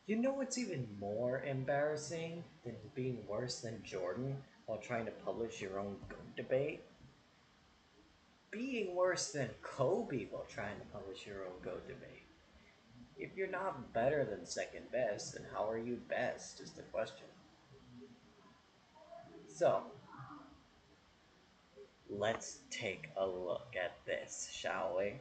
You know what's even more embarrassing than being worse than Jordan while trying to publish your own GOAT debate? Being worse than Kobe while trying to publish your own GOAT debate. If you're not better than second best, then how are you best is the question. So, let's take a look at this, shall we?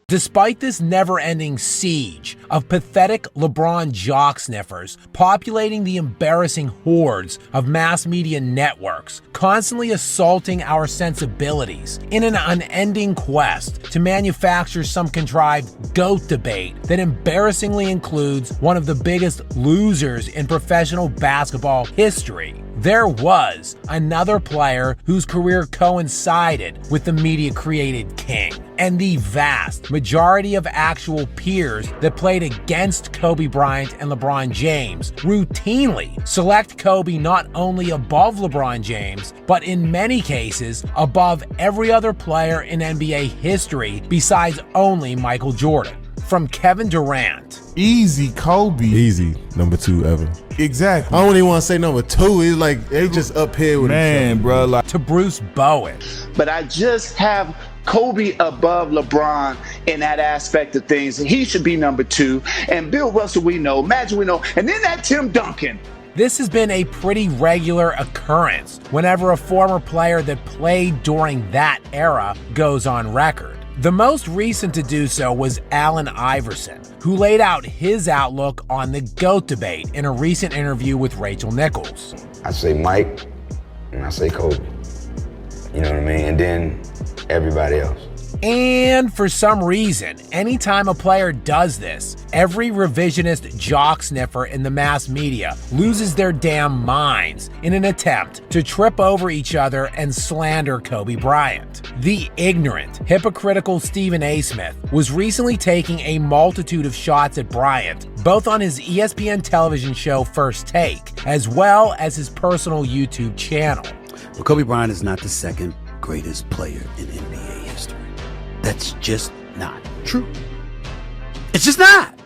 Despite this never-ending siege of pathetic LeBron jock sniffers populating the embarrassing hordes of mass media networks, constantly assaulting our sensibilities in an unending quest to manufacture some contrived GOAT debate that embarrassingly includes one of the biggest losers in professional basketball history, there was another player whose career coincided with the media-created king, and the vast majority of actual peers that played against Kobe Bryant and LeBron James routinely select Kobe not only above LeBron James, but in many cases above every other player in NBA history besides only Michael Jordan. From Kevin Durant. Easy, Kobe. Easy, number 2 ever. Exactly. I don't even want to say number 2. It's like they just up here with Man, bro. Like, To Bruce Bowen. But I just have Kobe above LeBron in that aspect of things. He should be number 2. And Bill Russell, we know. Magic, we know. And then that Tim Duncan. This has been a pretty regular occurrence whenever a former player that played during that era goes on record. The most recent to do so was Allen Iverson, who laid out his outlook on the GOAT debate in a recent interview with Rachel Nichols. I say Mike, and I say Kobe. You know what I mean? And then everybody else. And for some reason, anytime a player does this, every revisionist jock sniffer in the mass media loses their damn minds in an attempt to trip over each other and slander Kobe Bryant. The ignorant, hypocritical Stephen A. Smith was recently taking a multitude of shots at Bryant, both on his ESPN television show First Take, as well as his personal YouTube channel. Well, Kobe Bryant is not the second greatest player in NBA history. That's just not true. It's just not.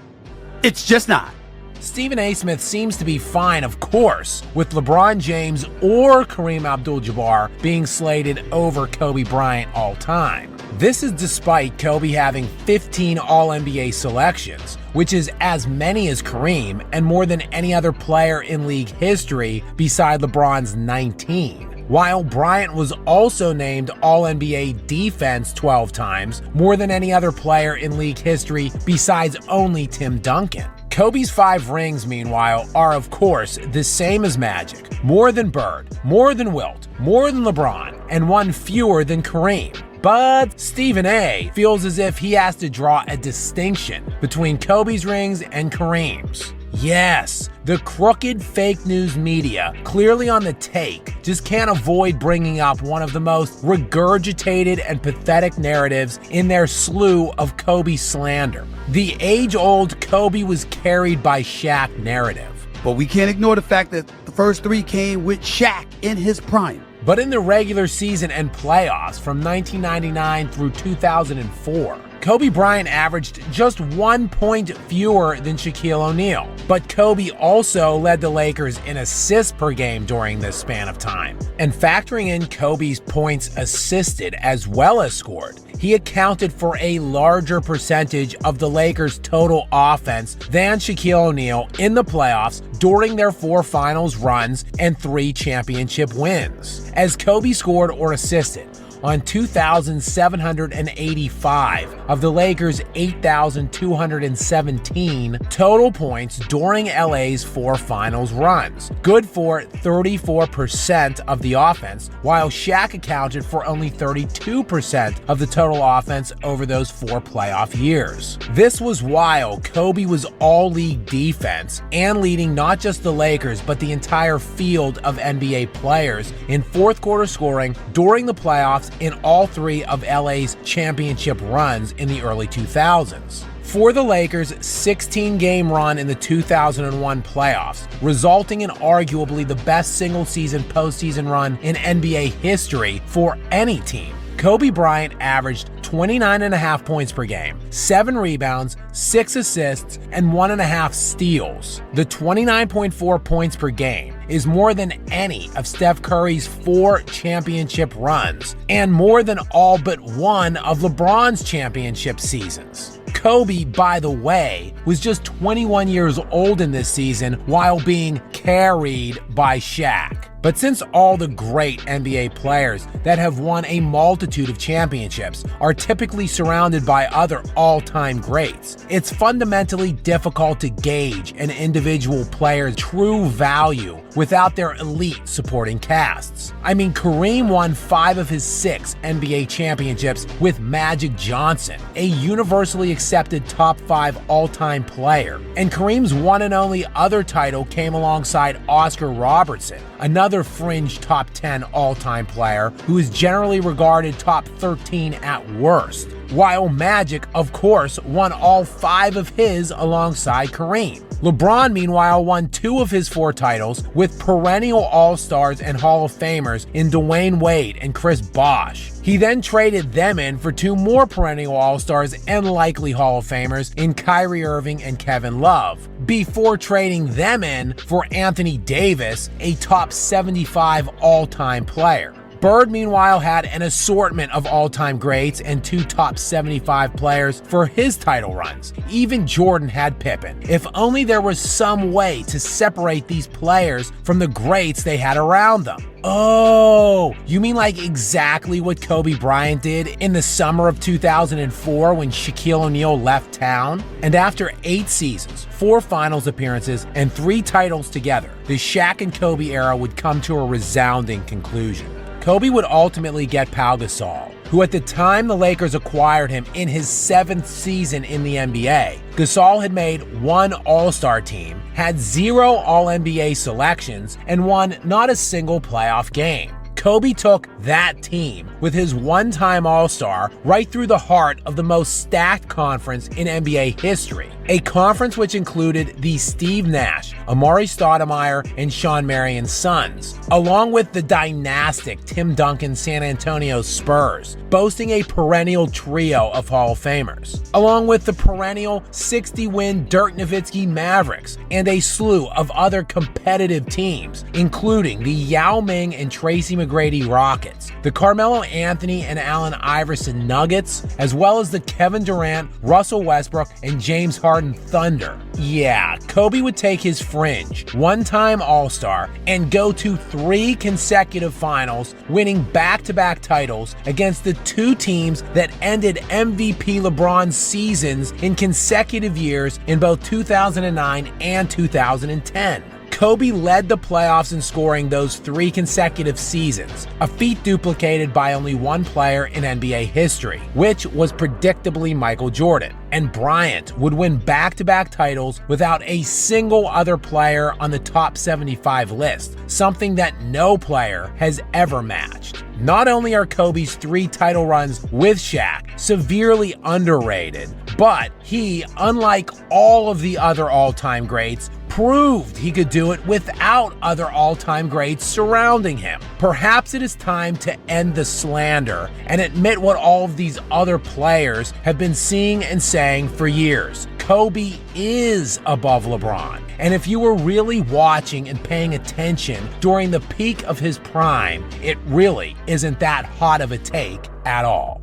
It's just not. Stephen A. Smith seems to be fine, of course, with LeBron James or Kareem Abdul-Jabbar being slated over Kobe Bryant all time. This is despite Kobe having 15 All-NBA selections, which is as many as Kareem and more than any other player in league history beside LeBron's 19. While Bryant was also named All-NBA Defense 12 times, more than any other player in league history besides only Tim Duncan. Kobe's 5 rings, meanwhile, are of course the same as Magic. More than Bird, more than Wilt, more than LeBron, and 1 fewer than Kareem. But Stephen A. feels as if he has to draw a distinction between Kobe's rings and Kareem's. Yes, the crooked fake news media, clearly on the take, just can't avoid bringing up one of the most regurgitated and pathetic narratives in their slew of Kobe slander. The age-old Kobe was carried by Shaq narrative. But we can't ignore the fact that the first 3 came with Shaq in his prime. But in the regular season and playoffs from 1999 through 2004, Kobe Bryant averaged just 1 point fewer than Shaquille O'Neal. But Kobe also led the Lakers in assists per game during this span of time. And factoring in Kobe's points assisted as well as scored, he accounted for a larger percentage of the Lakers' total offense than Shaquille O'Neal in the playoffs during their 4 finals runs and 3 championship wins, as Kobe scored or assisted on 2,785 of the Lakers' 8,217 total points during LA's 4 finals runs, good for 34% of the offense, while Shaq accounted for only 32% of the total offense over those 4 playoff years. This was while Kobe was all-league defense and leading not just the Lakers but the entire field of NBA players in fourth quarter scoring during the playoffs in all 3 of LA's championship runs in the early 2000s. For the Lakers' 16-game run in the 2001 playoffs, resulting in arguably the best single-season postseason run in NBA history for any team, Kobe Bryant averaged 29.5 points per game, 7 rebounds, 6 assists, and 1.5 steals. The 29.4 points per game is more than any of Steph Curry's 4 championship runs, and more than all but one of LeBron's championship seasons. Kobe, by the way, was just 21 years old in this season while being carried by Shaq. But since all the great NBA players that have won a multitude of championships are typically surrounded by other all-time greats, it's fundamentally difficult to gauge an individual player's true value without their elite supporting casts. I mean, Kareem won 5 of his 6 NBA championships with Magic Johnson, a universally accepted top 5 all-time player. And Kareem's one and only other title came alongside Oscar Robertson, another fringe top 10 all-time player who is generally regarded top 13 at worst, while Magic, of course, won all 5 of his alongside Kareem. LeBron, meanwhile, won 2 of his 4 titles with perennial All-Stars and Hall of Famers in Dwayne Wade and Chris Bosh. He then traded them in for 2 more perennial All-Stars and likely Hall of Famers in Kyrie Irving and Kevin Love, before trading them in for Anthony Davis, a top 75 all-time player. Bird, meanwhile, had an assortment of all-time greats and 2 top 75 players for his title runs. Even Jordan had Pippen. If only there was some way to separate these players from the greats they had around them. Oh, you mean like exactly what Kobe Bryant did in the summer of 2004 when Shaquille O'Neal left town? And after 8 seasons, 4 finals appearances, and 3 titles together, the Shaq and Kobe era would come to a resounding conclusion. Kobe would ultimately get Pau Gasol, who at the time the Lakers acquired him in his 7th season in the NBA. Gasol had made 1 All-Star team, had 0 All-NBA selections, and won not a single playoff game. Kobe took that team with his one-time All-Star right through the heart of the most stacked conference in NBA history, a conference which included the Steve Nash, Amari Stoudemire, and Sean Marion Suns, along with the dynastic Tim Duncan San Antonio Spurs, boasting a perennial trio of Hall of Famers, along with the perennial 60-win Dirk Nowitzki Mavericks, and a slew of other competitive teams, including the Yao Ming and Tracy McGrady Rockets, the Carmelo Anthony and Allen Iverson Nuggets, as well as the Kevin Durant, Russell Westbrook, and James Harden Thunder. Yeah, Kobe would take his fringe, one-time All-Star, and go to 3 consecutive finals, winning back-to-back titles against the 2 teams that ended MVP LeBron's seasons in consecutive years in both 2009 and 2010. Kobe led the playoffs in scoring those 3 consecutive seasons, a feat duplicated by only one player in NBA history, which was predictably Michael Jordan. And Bryant would win back-to-back titles without a single other player on the top 75 list, something that no player has ever matched. Not only are Kobe's 3 title runs with Shaq severely underrated, but he, unlike all of the other all-time greats, proved he could do it without other all-time greats surrounding him. Perhaps it is time to end the slander and admit what all of these other players have been seeing and saying for years. Kobe is above LeBron. And if you were really watching and paying attention during the peak of his prime, it really isn't that hot of a take at all.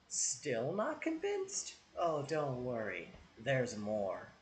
Still not convinced? Oh, don't worry. There's more.